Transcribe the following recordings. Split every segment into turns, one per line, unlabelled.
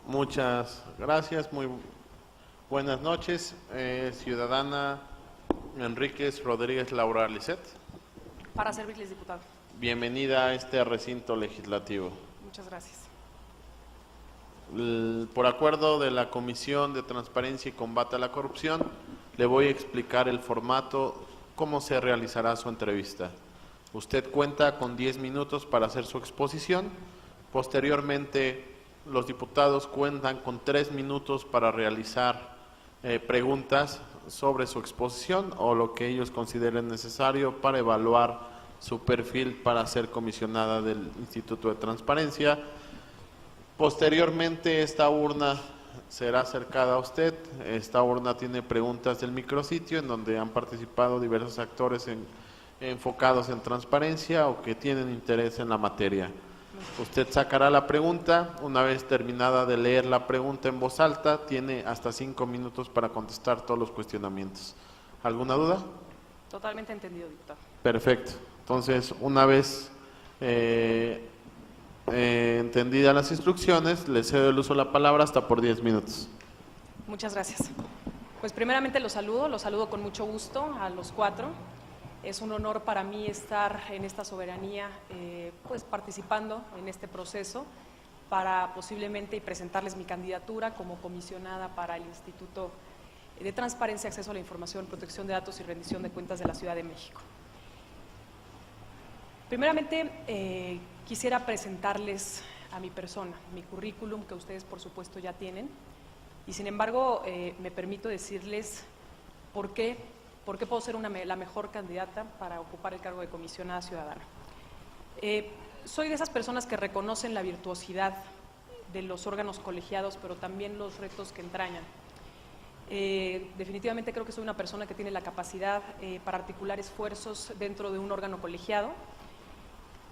Muchas gracias, muy buenas noches. Ciudadana Enríquez Rodríguez Laura Lisset.
Para servirles, diputado.
Bienvenida a este recinto legislativo.
Muchas gracias.
Por acuerdo de la Comisión de Transparencia y Combate a la Corrupción, le voy a explicar el formato, cómo se realizará su entrevista. Usted cuenta con 10 minutos para hacer su exposición. Posteriormente, los diputados cuentan con 3 minutos para realizar preguntas sobre su exposición o lo que ellos consideren necesario para evaluar su perfil para ser comisionada del Instituto de Transparencia. Posteriormente, esta urna será acercada a usted. Esta urna tiene preguntas del micrositio en donde han participado diversos actores enfocados en transparencia o que tienen interés en la materia. Usted sacará la pregunta. Una vez terminada de leer la pregunta en voz alta, tiene hasta 5 minutos para contestar todos los cuestionamientos. ¿Alguna duda?
Totalmente entendido, diputado.
Perfecto. Entonces, una vez entendidas las instrucciones, le cedo el uso de la palabra hasta por 10 minutos.
Muchas gracias. Pues primeramente los saludo con mucho gusto a los 4. Es un honor para mí estar en esta soberanía, pues participando en este proceso para posiblemente presentarles mi candidatura como comisionada para el Instituto de Transparencia, Acceso a la Información, Protección de Datos y Rendición de Cuentas de la Ciudad de México. Primeramente, quisiera presentarles a mi persona, mi currículum, que ustedes por supuesto ya tienen, y sin embargo me permito decirles por qué puedo ser la mejor candidata para ocupar el cargo de comisionada ciudadana. Soy de esas personas que reconocen la virtuosidad de los órganos colegiados, pero también los retos que entrañan. Definitivamente creo que soy una persona que tiene la capacidad para articular esfuerzos dentro de un órgano colegiado,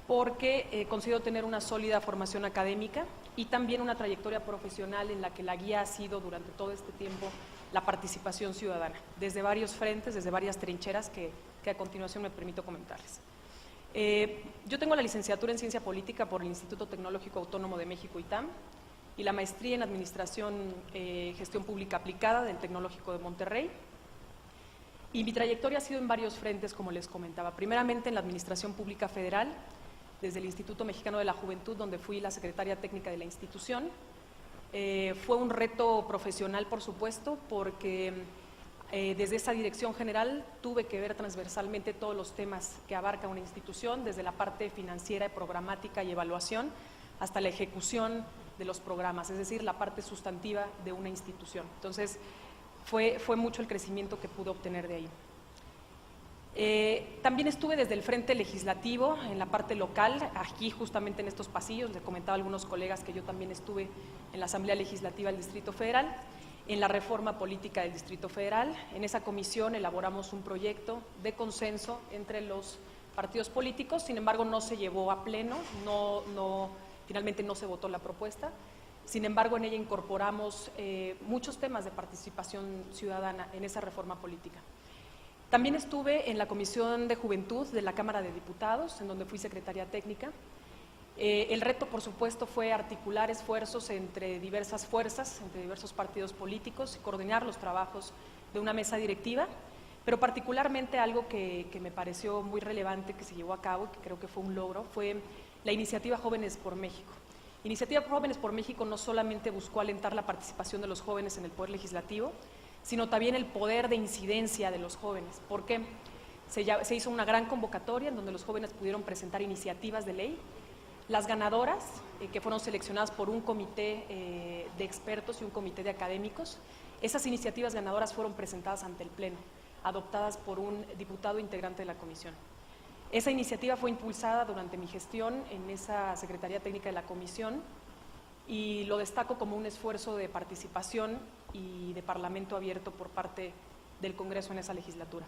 porque considero tener una sólida formación académica y también una trayectoria profesional en la que la guía ha sido durante todo este tiempo la participación ciudadana, desde varios frentes, desde varias trincheras que a continuación me permito comentarles. Yo tengo la licenciatura en Ciencia Política por el Instituto Tecnológico Autónomo de México, ITAM, y la maestría en Administración Gestión Pública Aplicada del Tecnológico de Monterrey. Y mi trayectoria ha sido en varios frentes, como les comentaba. Primeramente en la Administración Pública Federal, desde el Instituto Mexicano de la Juventud, donde fui la secretaria técnica de la institución. Fue un reto profesional, por supuesto, porque desde esa dirección general tuve que ver transversalmente todos los temas que abarca una institución, desde la parte financiera, programática y evaluación, hasta la ejecución de los programas, es decir, la parte sustantiva de una institución. Entonces, fue mucho el crecimiento que pude obtener de ahí. También estuve desde el frente legislativo, en la parte local, aquí justamente en estos pasillos. Les comentaba a algunos colegas que yo también estuve en la Asamblea Legislativa del Distrito Federal, en la reforma política del Distrito Federal. En esa comisión elaboramos un proyecto de consenso entre los partidos políticos, sin embargo no se llevó a pleno, finalmente no se votó la propuesta. Sin embargo, en ella incorporamos muchos temas de participación ciudadana en esa reforma política. También estuve en la Comisión de Juventud de la Cámara de Diputados, en donde fui secretaria técnica. El reto, por supuesto, fue articular esfuerzos entre diversas fuerzas, entre diversos partidos políticos y coordinar los trabajos de una mesa directiva, pero particularmente algo que me pareció muy relevante que se llevó a cabo, que creo que fue un logro, fue la iniciativa Jóvenes por México. Iniciativa Jóvenes por México no solamente buscó alentar la participación de los jóvenes en el Poder Legislativo, sino también el poder de incidencia de los jóvenes, porque se hizo una gran convocatoria en donde los jóvenes pudieron presentar iniciativas de ley. Las ganadoras, que fueron seleccionadas por un comité de expertos y un comité de académicos, esas iniciativas ganadoras fueron presentadas ante el Pleno, adoptadas por un diputado integrante de la comisión. Esa iniciativa fue impulsada durante mi gestión en esa Secretaría Técnica de la Comisión y lo destaco como un esfuerzo de participación y de parlamento abierto por parte del Congreso en esa legislatura.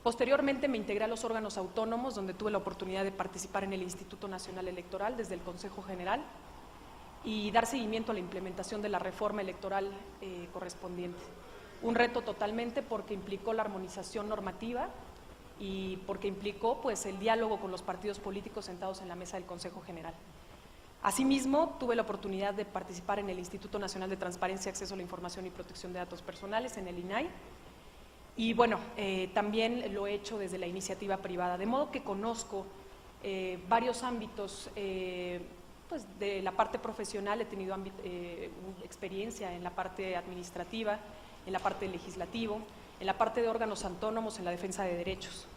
Posteriormente me integré a los órganos autónomos, donde tuve la oportunidad de participar en el Instituto Nacional Electoral desde el Consejo General y dar seguimiento a la implementación de la reforma electoral correspondiente. Un reto totalmente porque implicó la armonización normativa y porque implicó pues, el diálogo con los partidos políticos sentados en la mesa del Consejo General. Asimismo, tuve la oportunidad de participar en el Instituto Nacional de Transparencia, Acceso a la Información y Protección de Datos Personales, en el INAI, y bueno, también lo he hecho desde la iniciativa privada, de modo que conozco varios ámbitos. Pues de la parte profesional he tenido experiencia en la parte administrativa, en la parte legislativo, en la parte de órganos autónomos, en la defensa de derechos.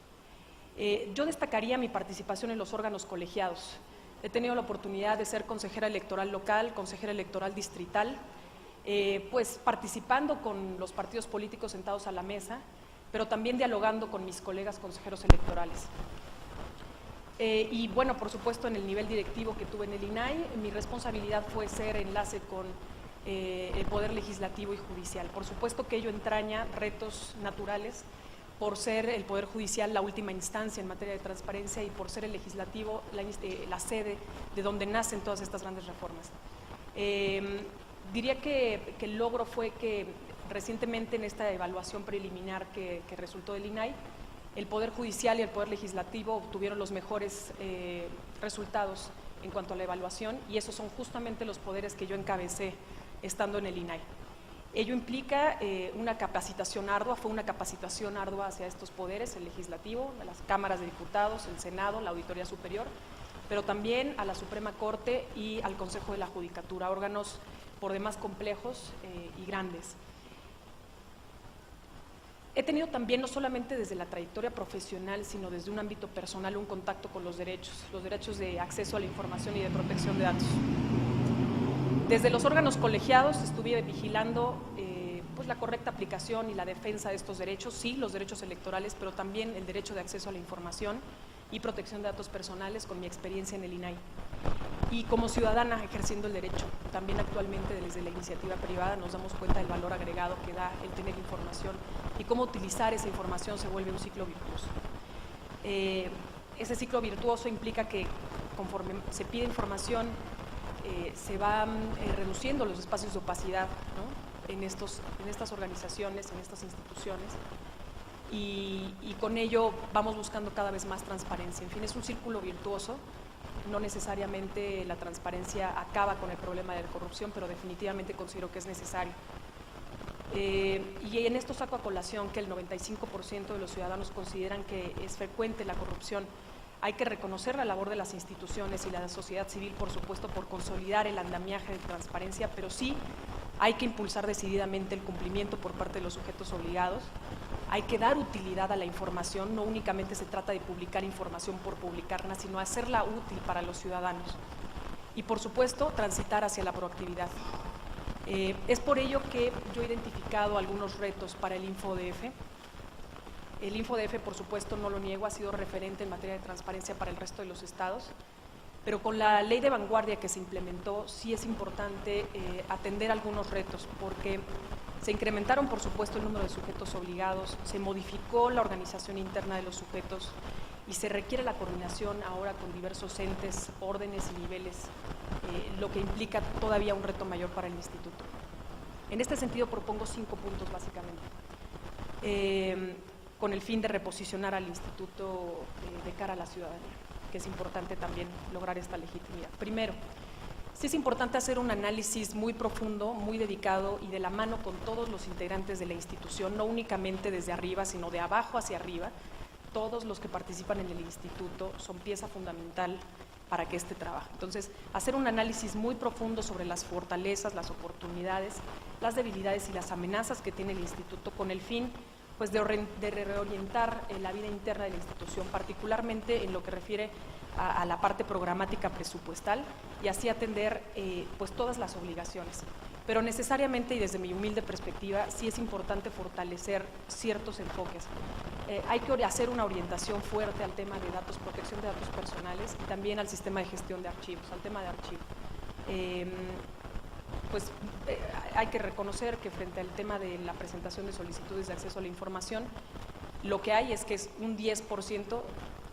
Yo destacaría mi participación en los órganos colegiados. He tenido la oportunidad de ser consejera electoral local, consejera electoral distrital, pues participando con los partidos políticos sentados a la mesa, pero también dialogando con mis colegas consejeros electorales. Y bueno, por supuesto, en el nivel directivo que tuve en el INAI, mi responsabilidad fue ser enlace con el Poder Legislativo y Judicial. Por supuesto que ello entraña retos naturales por ser el Poder Judicial la última instancia en materia de transparencia y por ser el Legislativo la sede de donde nacen todas estas grandes reformas. Diría que el logro fue que recientemente en esta evaluación preliminar que resultó del INAI, el Poder Judicial y el Poder Legislativo obtuvieron los mejores resultados en cuanto a la evaluación, y esos son justamente los poderes que yo encabecé estando en el INAI. Ello implica una capacitación ardua, fue una capacitación ardua hacia estos poderes, el Legislativo, las cámaras de diputados, el Senado, la Auditoría Superior, pero también a la Suprema Corte y al Consejo de la Judicatura, órganos por demás complejos y grandes. He tenido también, no solamente desde la trayectoria profesional, sino desde un ámbito personal, un contacto con los derechos de acceso a la información y de protección de datos. Desde los órganos colegiados estuve vigilando pues la correcta aplicación y la defensa de estos derechos, sí, los derechos electorales, pero también el derecho de acceso a la información y protección de datos personales con mi experiencia en el INAI. Y como ciudadana ejerciendo el derecho, también actualmente desde la iniciativa privada nos damos cuenta del valor agregado que da el tener información y cómo utilizar esa información se vuelve un ciclo virtuoso. Ese ciclo virtuoso implica que conforme se pide información se van reduciendo los espacios de opacidad, ¿no? en estas organizaciones, en estas instituciones, y con ello vamos buscando cada vez más transparencia. En fin, es un círculo virtuoso. No necesariamente la transparencia acaba con el problema de la corrupción, pero definitivamente considero que es necesario. Y en esto saco a colación que el 95% de los ciudadanos consideran que es frecuente la corrupción. Hay que reconocer la labor de las instituciones y la sociedad civil, por supuesto, por consolidar el andamiaje de transparencia, pero sí hay que impulsar decididamente el cumplimiento por parte de los sujetos obligados. Hay que dar utilidad a la información, no únicamente se trata de publicar información por publicarla, sino hacerla útil para los ciudadanos. Y por supuesto, transitar hacia la proactividad. Es por ello que yo he identificado algunos retos para el InfoDF. El InfoDF, por supuesto, no lo niego, ha sido referente en materia de transparencia para el resto de los estados, pero con la ley de vanguardia que se implementó sí es importante atender algunos retos, porque se incrementaron, por supuesto, el número de sujetos obligados, se modificó la organización interna de los sujetos y se requiere la coordinación ahora con diversos entes, órdenes y niveles, lo que implica todavía un reto mayor para el instituto. En este sentido propongo 5 puntos básicamente, con el fin de reposicionar al instituto de cara a la ciudadanía, que es importante también lograr esta legitimidad. Primero, sí es importante hacer un análisis muy profundo, muy dedicado y de la mano con todos los integrantes de la institución, no únicamente desde arriba, sino de abajo hacia arriba. Todos los que participan en el instituto son pieza fundamental para que este trabaje. Entonces, hacer un análisis muy profundo sobre las fortalezas, las oportunidades, las debilidades y las amenazas que tiene el instituto con el fin pues, de reorientar la vida interna de la institución, particularmente en lo que refiere a la parte programática presupuestal y así atender pues todas las obligaciones. Pero necesariamente y desde mi humilde perspectiva sí es importante fortalecer ciertos enfoques. Hay que hacer una orientación fuerte al tema de datos, protección de datos personales y también al sistema de gestión de archivos, al tema de archivo. Hay que reconocer que frente al tema de la presentación de solicitudes de acceso a la información, lo que hay es que es un 10%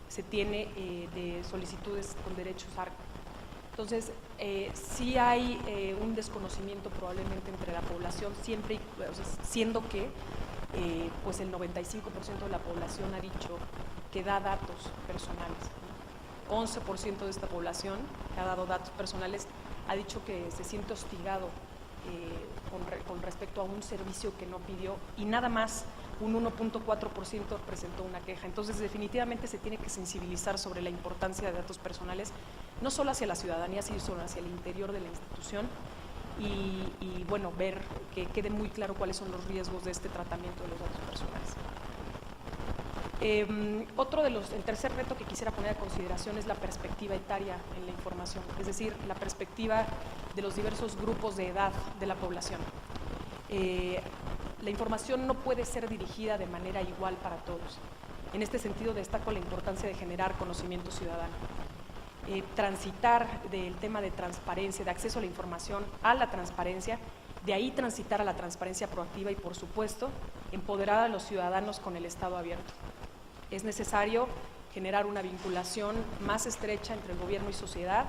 se tiene de solicitudes con derechos ARCO. Entonces, sí hay un desconocimiento probablemente entre la población, siempre, siendo que pues el 95% de la población ha dicho que da datos personales, ¿no? 11% de esta población, que ha dado datos personales, ha dicho que se siente hostigado con respecto a un servicio que no pidió, y nada más un 1.4% presentó una queja. Entonces, definitivamente se tiene que sensibilizar sobre la importancia de datos personales, no solo hacia la ciudadanía, sino hacia el interior de la institución, y bueno, ver que quede muy claro cuáles son los riesgos de este tratamiento de los datos personales. El tercer reto que quisiera poner a consideración es la perspectiva etaria en la información, es decir, la perspectiva de los diversos grupos de edad de la población. La información no puede ser dirigida de manera igual para todos. En este sentido, destaco la importancia de generar conocimiento ciudadano. Transitar del tema de transparencia, de acceso a la información a la transparencia, de ahí transitar a la transparencia proactiva y, por supuesto, empoderar a los ciudadanos con el Estado abierto. Es necesario generar una vinculación más estrecha entre el gobierno y sociedad,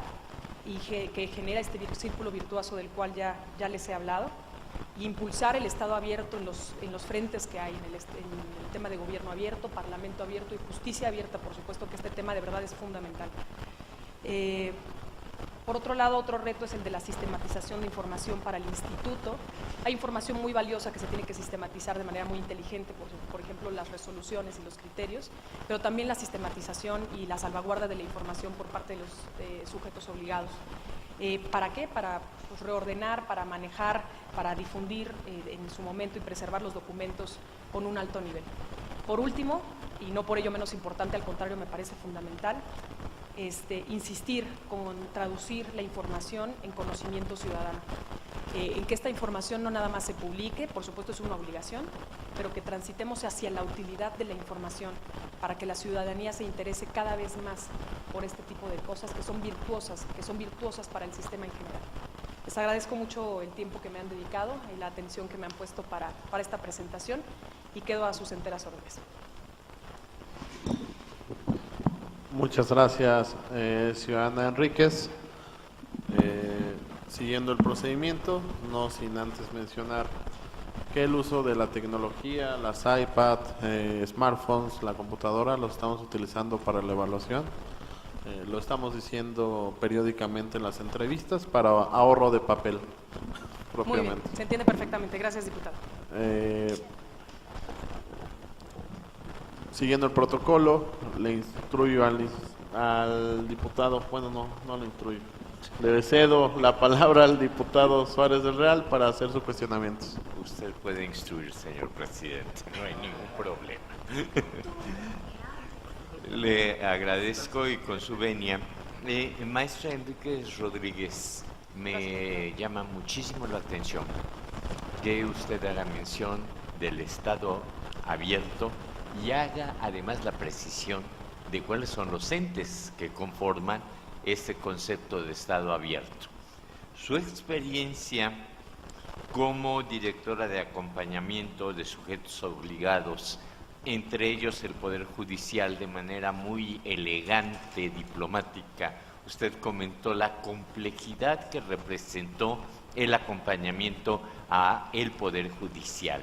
y que genera este círculo virtuoso del cual ya les he hablado, y impulsar el Estado abierto en los frentes que hay, en el tema de gobierno abierto, parlamento abierto y justicia abierta. Por supuesto que este tema de verdad es fundamental. Por otro lado, otro reto es el de la sistematización de información para el instituto. Hay información muy valiosa que se tiene que sistematizar de manera muy inteligente, por ejemplo, las resoluciones y los criterios, pero también la sistematización y la salvaguarda de la información por parte de los sujetos obligados. ¿Para qué? Para reordenar, para manejar, para difundir en su momento y preservar los documentos con un alto nivel. Por último, y no por ello menos importante, al contrario, me parece fundamental, insistir con traducir la información en conocimiento ciudadano, en que esta información no nada más se publique, por supuesto es una obligación, pero que transitemos hacia la utilidad de la información para que la ciudadanía se interese cada vez más por este tipo de cosas que son virtuosas para el sistema en general. Les agradezco mucho el tiempo que me han dedicado y la atención que me han puesto para esta presentación, y quedo a sus enteras órdenes.
Muchas gracias, ciudadana Enríquez. Siguiendo el procedimiento, no sin antes mencionar que el uso de la tecnología, las iPad, smartphones, la computadora, lo estamos utilizando para la evaluación. Lo estamos diciendo periódicamente en las entrevistas para ahorro de papel, propiamente.
Muy bien, se entiende perfectamente. Gracias, diputado.
Siguiendo el protocolo, le instruyo al diputado, bueno, no le instruyo, le cedo la palabra al diputado Suárez del Real para hacer su cuestionamiento.
Usted puede instruir, señor presidente, no hay ningún problema. Le agradezco, y con su venia. Maestra Enríquez Rodríguez, me llama muchísimo la atención que usted haga mención del Estado abierto y haga además la precisión de cuáles son los entes que conforman este concepto de Estado abierto. Su experiencia como directora de acompañamiento de sujetos obligados, entre ellos el Poder Judicial, de manera muy elegante, diplomática, usted comentó la complejidad que representó el acompañamiento a el Poder Judicial.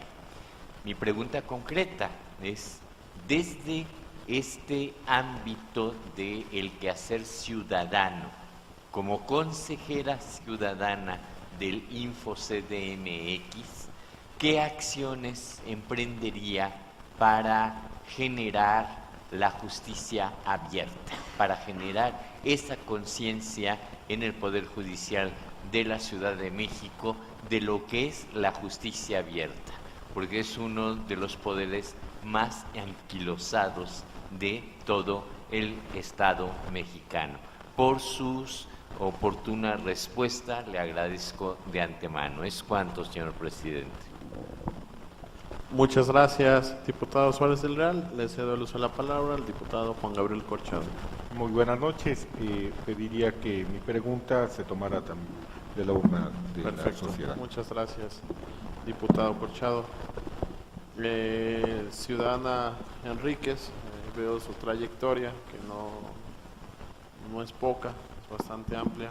Mi pregunta concreta es, desde este ámbito del quehacer ciudadano, como consejera ciudadana del InfoCDMX, ¿qué acciones emprendería para generar la justicia abierta, para generar esa conciencia en el Poder Judicial de la Ciudad de México de lo que es la justicia abierta? Porque es uno de los poderes más anquilosados de todo el Estado mexicano. Por sus oportuna respuesta, le agradezco de antemano. Es cuanto, señor presidente.
Muchas gracias, diputado Suárez del Real. Le cedo el uso de la palabra al diputado Juan Gabriel Corchado.
Muy buenas noches. Pediría que mi pregunta se tomara también de la urna de
Perfecto.
la sociedad.
Muchas gracias, diputado Corchado. Ciudadana Enríquez, veo su trayectoria, que no es poca, es bastante amplia.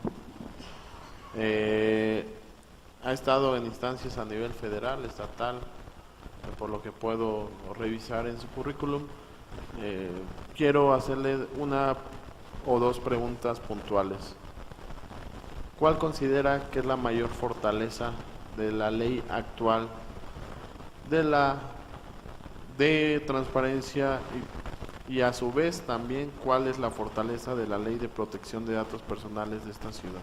Ha estado en instancias a nivel federal, estatal, por lo que puedo revisar en su currículum. Quiero hacerle una o 2 preguntas puntuales. ¿Cuál considera que es la mayor fortaleza de la ley actual de transparencia y a su vez también cuál es la fortaleza de la ley de protección de datos personales de esta ciudad?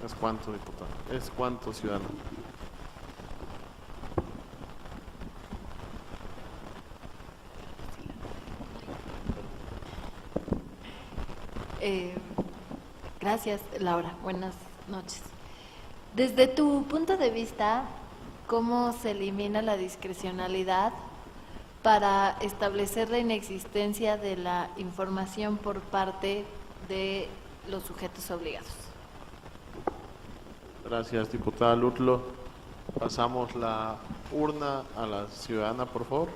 ¿Es cuánto, diputado? ¿Es cuánto, ciudadano?
Gracias, Laura. Buenas noches. Desde tu punto de vista, ¿cómo se elimina la discrecionalidad para establecer la inexistencia de la información por parte de los sujetos obligados?
Gracias, diputada Lutlo. Pasamos la urna a la ciudadana, por favor.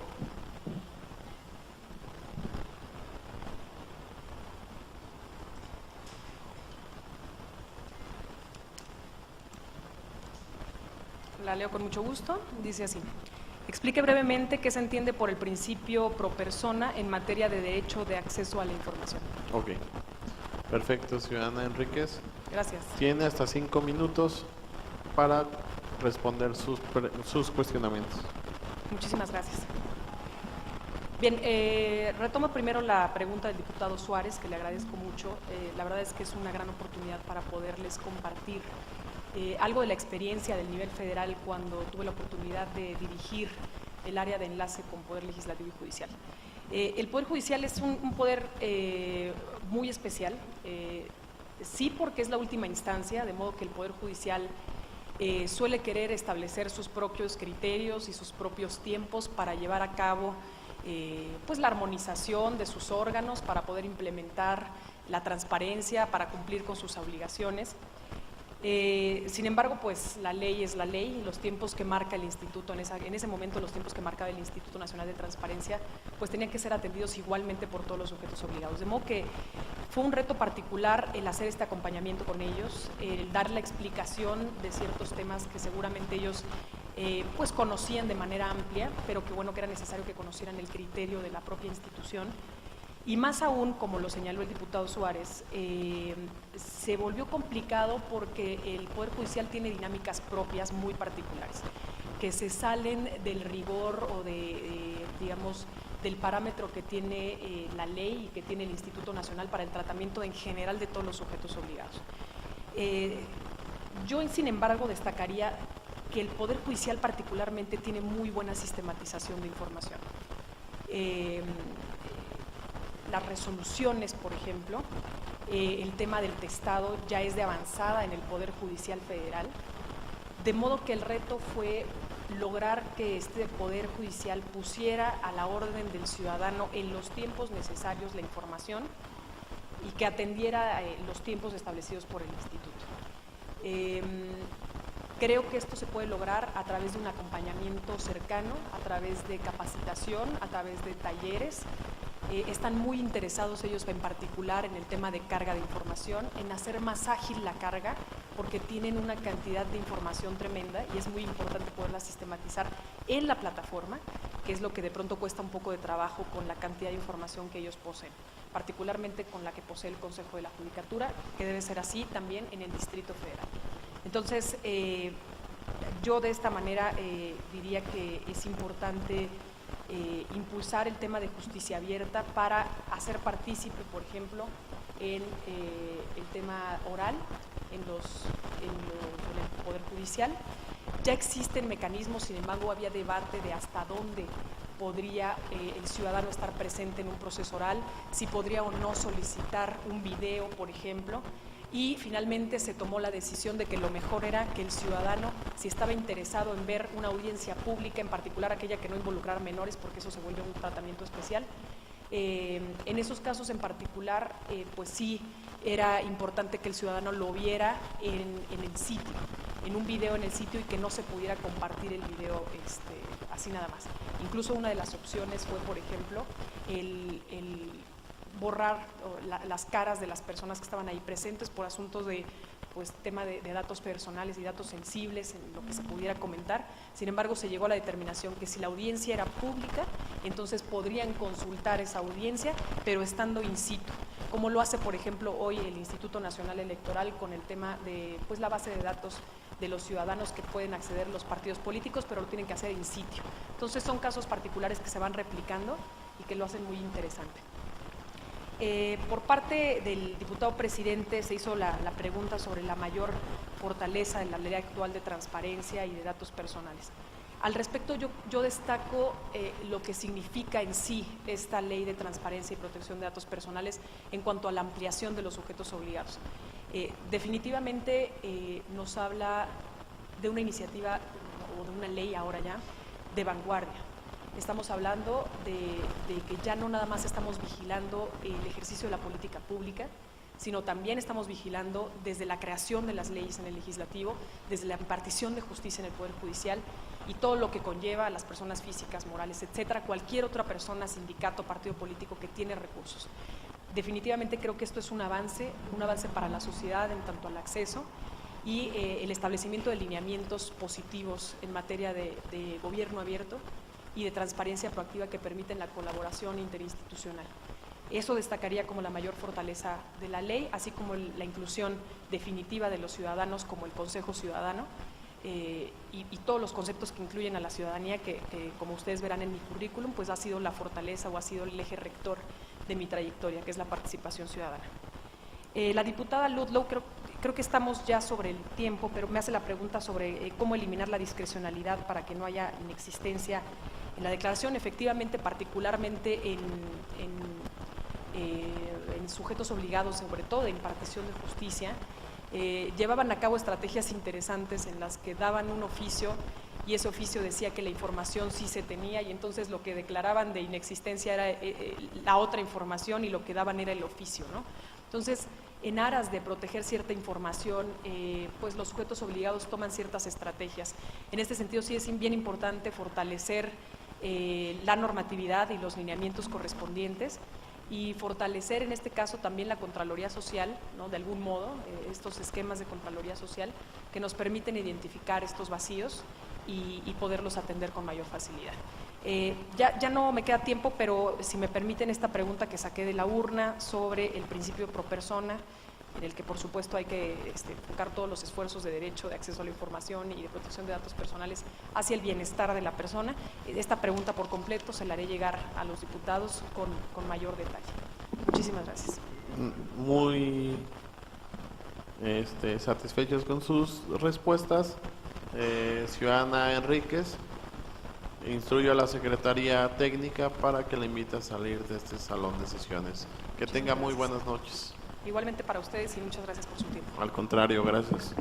La leo con mucho gusto. Dice así: explique brevemente qué se entiende por el principio pro persona en materia de derecho de acceso a la información.
Ok. Perfecto, ciudadana Enríquez.
Gracias.
Tiene hasta 5 minutos para responder sus cuestionamientos.
Muchísimas gracias. Bien, retomo primero la pregunta del diputado Suárez, que le agradezco mucho. La verdad es que es una gran oportunidad para poderles compartir algo de la experiencia del nivel federal cuando tuve la oportunidad de dirigir el área de enlace con Poder Legislativo y Judicial. El Poder Judicial es un poder muy especial, sí porque es la última instancia, de modo que el Poder Judicial suele querer establecer sus propios criterios y sus propios tiempos para llevar a cabo pues la armonización de sus órganos, para poder implementar la transparencia, para cumplir con sus obligaciones. Sin embargo, pues la ley es la ley y los tiempos que marca el instituto, en ese momento los tiempos que marcaba el Instituto Nacional de Transparencia, pues tenían que ser atendidos igualmente por todos los sujetos obligados. De modo que fue un reto particular el hacer este acompañamiento con ellos, el dar la explicación de ciertos temas que seguramente ellos pues conocían de manera amplia, pero que bueno que era necesario que conocieran el criterio de la propia institución. Y más aún, como lo señaló el diputado Suárez, se volvió complicado porque el Poder Judicial tiene dinámicas propias muy particulares, que se salen del rigor o digamos, del parámetro que tiene la ley y que tiene el Instituto Nacional para el tratamiento en general de todos los sujetos obligados. Yo, sin embargo, destacaría que el Poder Judicial particularmente tiene muy buena sistematización de información. Las resoluciones, por ejemplo, el tema del testado ya es de avanzada en el Poder Judicial Federal, de modo que el reto fue lograr que este Poder Judicial pusiera a la orden del ciudadano en los tiempos necesarios la información y que atendiera los tiempos establecidos por el instituto. Creo que esto se puede lograr a través de un acompañamiento cercano, a través de capacitación, a través de talleres. Están muy interesados ellos en particular en el tema de carga de información, en hacer más ágil la carga, porque tienen una cantidad de información tremenda y es muy importante poderla sistematizar en la plataforma, que es lo que de pronto cuesta un poco de trabajo con la cantidad de información que ellos poseen, particularmente con la que posee el Consejo de la Judicatura, que debe ser así también en el Distrito Federal. Entonces, yo de esta manera diría que es importante impulsar el tema de justicia abierta para hacer partícipe, por ejemplo, en el tema oral en el Poder Judicial. Ya existen mecanismos, sin embargo, había debate de hasta dónde podría el ciudadano estar presente en un proceso oral, si podría o no solicitar un video, por ejemplo. Y finalmente se tomó la decisión de que lo mejor era que el ciudadano, si estaba interesado en ver una audiencia pública, en particular aquella que no involucrara menores, porque eso se vuelve un tratamiento especial, en esos casos en particular, pues sí era importante que el ciudadano lo viera en el sitio, en un video en el sitio y que no se pudiera compartir el video así nada más. Incluso una de las opciones fue, por ejemplo, el borrar las caras de las personas que estaban ahí presentes por asuntos de tema de datos personales y datos sensibles, en lo que se pudiera comentar. Sin embargo, se llegó a la determinación que si la audiencia era pública, entonces podrían consultar esa audiencia, pero estando in situ. como lo hace, por ejemplo, hoy el Instituto Nacional Electoral con el tema de pues, la base de datos de los ciudadanos que pueden acceder los partidos políticos, pero lo tienen que hacer in situ. Entonces son casos particulares que se van replicando y que lo hacen muy interesante. Por parte del diputado presidente se hizo la pregunta sobre la mayor fortaleza de la ley actual de transparencia y de datos personales. Al respecto, yo destaco lo que significa en sí esta ley de transparencia y protección de datos personales en cuanto a la ampliación de los sujetos obligados. Definitivamente nos habla de una iniciativa o de una ley ahora ya de vanguardia. Estamos hablando de que ya no nada más estamos vigilando el ejercicio de la política pública, sino también estamos vigilando desde la creación de las leyes en el legislativo, desde la impartición de justicia en el Poder Judicial y todo lo que conlleva a las personas físicas, morales, etcétera, cualquier otra persona, sindicato, partido político que tiene recursos. Definitivamente creo que esto es un avance para la sociedad en tanto al acceso y el establecimiento de lineamientos positivos en materia de gobierno abierto y de transparencia proactiva que permiten la colaboración interinstitucional. Eso destacaría como la mayor fortaleza de la ley, así como la inclusión definitiva de los ciudadanos como el Consejo Ciudadano y todos los conceptos que incluyen a la ciudadanía que como ustedes verán en mi currículum, pues ha sido la fortaleza o ha sido el eje rector de mi trayectoria, que es la participación ciudadana. La diputada Ludlow, creo que estamos ya sobre el tiempo, pero me hace la pregunta sobre cómo eliminar la discrecionalidad para que no haya inexistencia en la declaración. Efectivamente, particularmente en sujetos obligados, sobre todo de impartición de justicia, llevaban a cabo estrategias interesantes en las que daban un oficio y ese oficio decía que la información sí se tenía y entonces lo que declaraban de inexistencia era la otra información y lo que daban era el oficio, ¿no? Entonces, en aras de proteger cierta información, pues los sujetos obligados toman ciertas estrategias. En este sentido sí es bien importante fortalecer la normatividad y los lineamientos correspondientes y fortalecer en este caso también la Contraloría Social, ¿no? De algún modo, estos esquemas de Contraloría Social que nos permiten identificar estos vacíos y poderlos atender con mayor facilidad. Ya no me queda tiempo, pero si me permiten esta pregunta que saqué de la urna sobre el principio pro persona, en el que por supuesto hay que enfocar todos los esfuerzos de derecho, de acceso a la información y de protección de datos personales hacia el bienestar de la persona. Esta pregunta por completo se la haré llegar a los diputados con mayor detalle. Muchísimas gracias.
Muy satisfechos con sus respuestas. Ciudadana Enríquez, instruyo a la Secretaría Técnica para que la invite a salir de este salón de sesiones. Que tenga muy buenas noches.
Igualmente para ustedes y muchas gracias por su tiempo.
Al contrario, gracias.